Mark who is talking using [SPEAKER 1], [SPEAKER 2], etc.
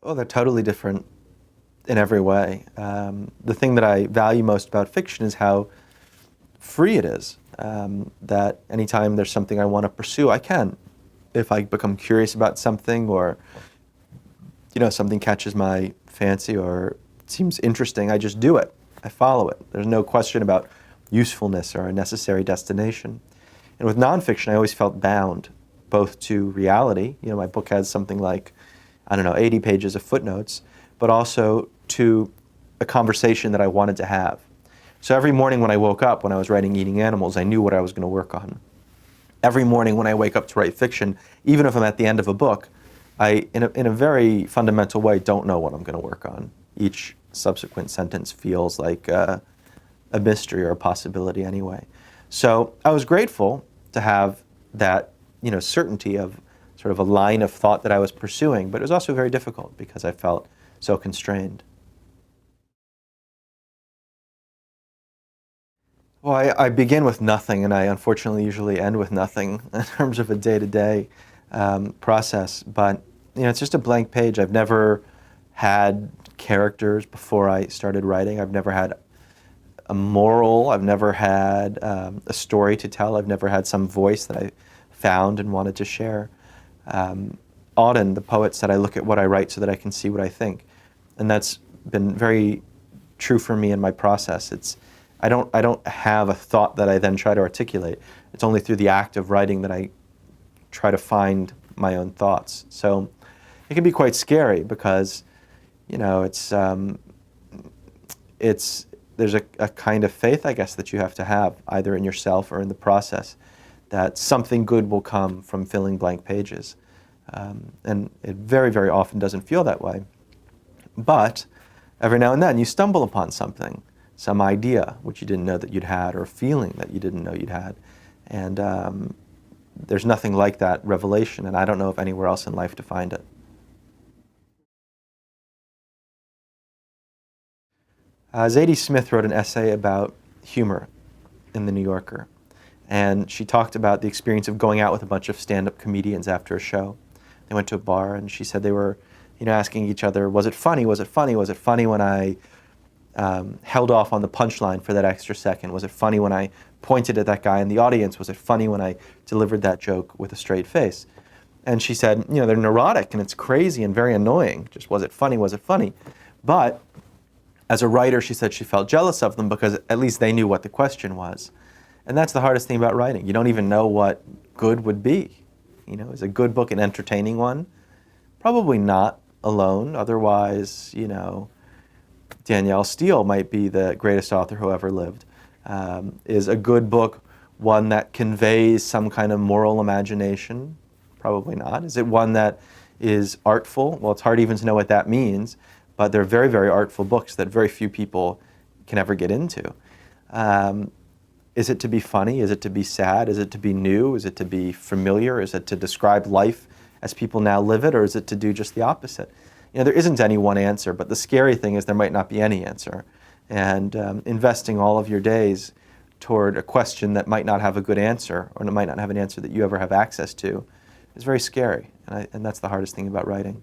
[SPEAKER 1] Oh, they're totally different in every way. The thing that I value most about fiction is how free it is. That anytime there's something I want to pursue, I can. If I become curious about something, or something catches my fancy or seems interesting, I just do it. I follow it. There's no question about usefulness or a necessary destination. And with nonfiction, I always felt bound, both to reality. My book has something like, 80 pages of footnotes, but also to a conversation that I wanted to have. So every morning when I woke up, when I was writing Eating Animals, I knew what I was going to work on. Every morning when I wake up to write fiction, even if I'm at the end of a book, I, in a very fundamental way, don't know what I'm going to work on. Each subsequent sentence feels like a mystery or a possibility anyway. So I was grateful to have that, certainty of sort of a line of thought that I was pursuing, but it was also very difficult because I felt so constrained. Well, I begin with nothing, and I unfortunately usually end with nothing in terms of a day-to-day process. But it's just a blank page. I've never had characters before I started writing. I've never had a moral. I've never had a story to tell. I've never had some voice that I found and wanted to share. Auden, the poet, said, "I look at what I write so that I can see what I think," and that's been very true for me in my process. I don't have a thought that I then try to articulate. It's only through the act of writing that I try to find my own thoughts. So it can be quite scary because, there's a kind of faith, I guess, that you have to have either in yourself or in the process, that something good will come from filling blank pages. And it very, very often doesn't feel that way. But every now and then you stumble upon something, some idea which you didn't know that you'd had, or a feeling that you didn't know you'd had. And there's nothing like that revelation, and I don't know of anywhere else in life to find it. Zadie Smith wrote an essay about humor in The New Yorker. And she talked about the experience of going out with a bunch of stand-up comedians after a show. They went to a bar, and she said they were asking each other, was it funny, was it funny, was it funny when I held off on the punchline for that extra second? Was it funny when I pointed at that guy in the audience? Was it funny when I delivered that joke with a straight face? And she said, they're neurotic, and it's crazy and very annoying. Just, was it funny, was it funny? But as a writer, she said she felt jealous of them because at least they knew what the question was. And that's the hardest thing about writing. You don't even know what good would be. Is a good book an entertaining one? Probably not alone. Otherwise, Danielle Steele might be the greatest author who ever lived. Is a good book one that conveys some kind of moral imagination? Probably not. Is it one that is artful? Well, it's hard even to know what that means, but they're very, very artful books that very few people can ever get into. Is it to be funny? Is it to be sad? Is it to be new? Is it to be familiar? Is it to describe life as people now live it? Or is it to do just the opposite? There isn't any one answer, but the scary thing is there might not be any answer. And investing all of your days toward a question that might not have a good answer, or it might not have an answer that you ever have access to, is very scary. And that's the hardest thing about writing.